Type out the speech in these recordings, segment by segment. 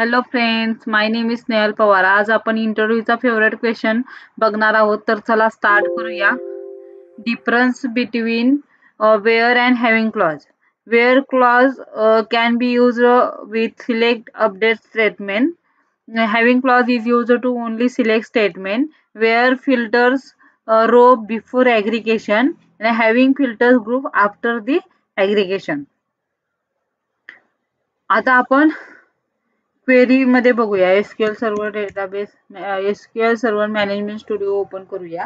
Hello friends, my name is Snehal Pawar. आज आपण इंटरव्ह्यूचा favourite question बघणार आहोत. तर चला स्टार्ट करूया. Difference between where and having clause. Where clause can be use with select update statement. Having clause is used to only select statement. Where filters row before aggregation and having filters group after the aggregation. आता आपण query मध्ये बघूया. SQL server database, SQL server management studio open करूया.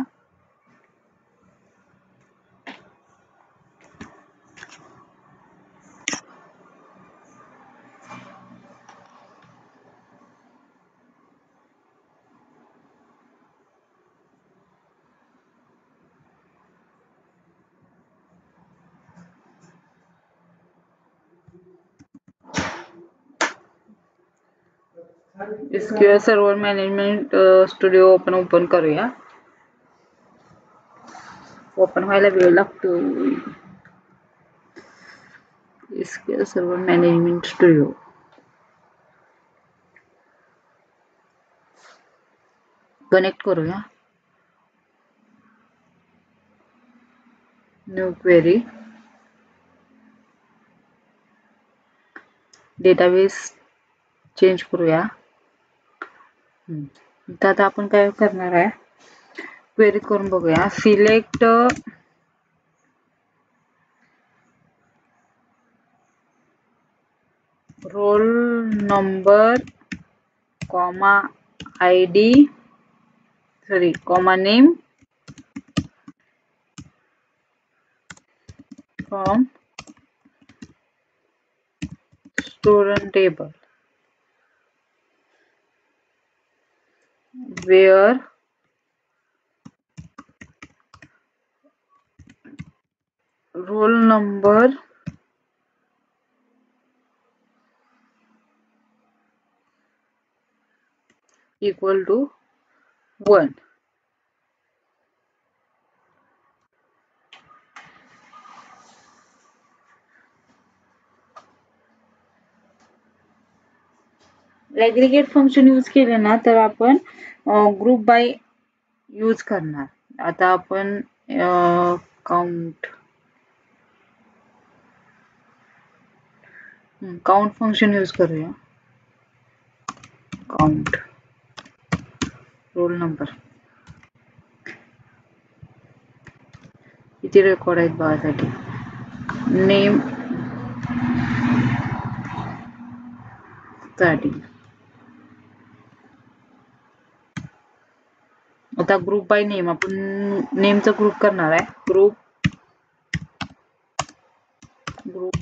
SQL server management studio open करूया. Open व्हायला वेळ लागतो. SQL server management studio connect करूया. New query. डेटाबेस चेंज करूया. आता आपण काय करणार आहे, क्वेरी करून बघूया. Select roll number comma ID comma name from student table. Where roll number equal to 1. Aggregate function use केले ना तर आपण ग्रुप बाय यूज करणार. आता आपण काउंट फंक्शन यूज करूया. काउंट रोल नंबर किती रेकॉर्ड आहेत बघायसाठी. Name starting. आता ग्रुप बाय नेम, आपण नेमचा ग्रुप करणार आहे. Group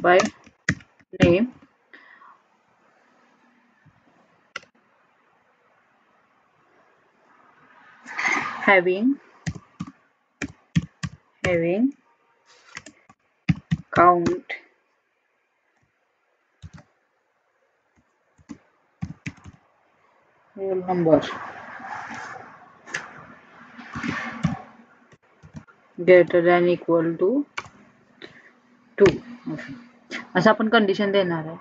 by name. having count roll number greater than equal to 2. असं आपण कंडिशन देणार आहे.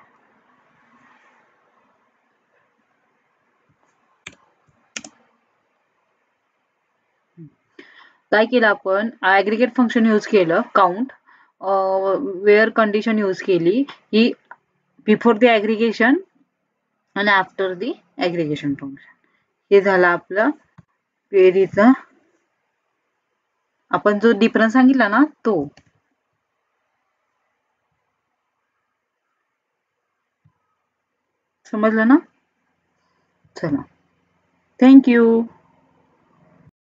काय केलं आपण, ॲग्रीगेट फंक्शन यूज केलं. काउंट वेअर कंडिशन यूज केली ही बिफोर द ॲग्रीगेशन आणि आफ्टर द ॲग्रीगेशन फंक्शन. हे झालं आपलं क्वेरीचं. आपण जो डिफरन्स सांगितला ना तो. समजलं ना? चला, थँक्यू.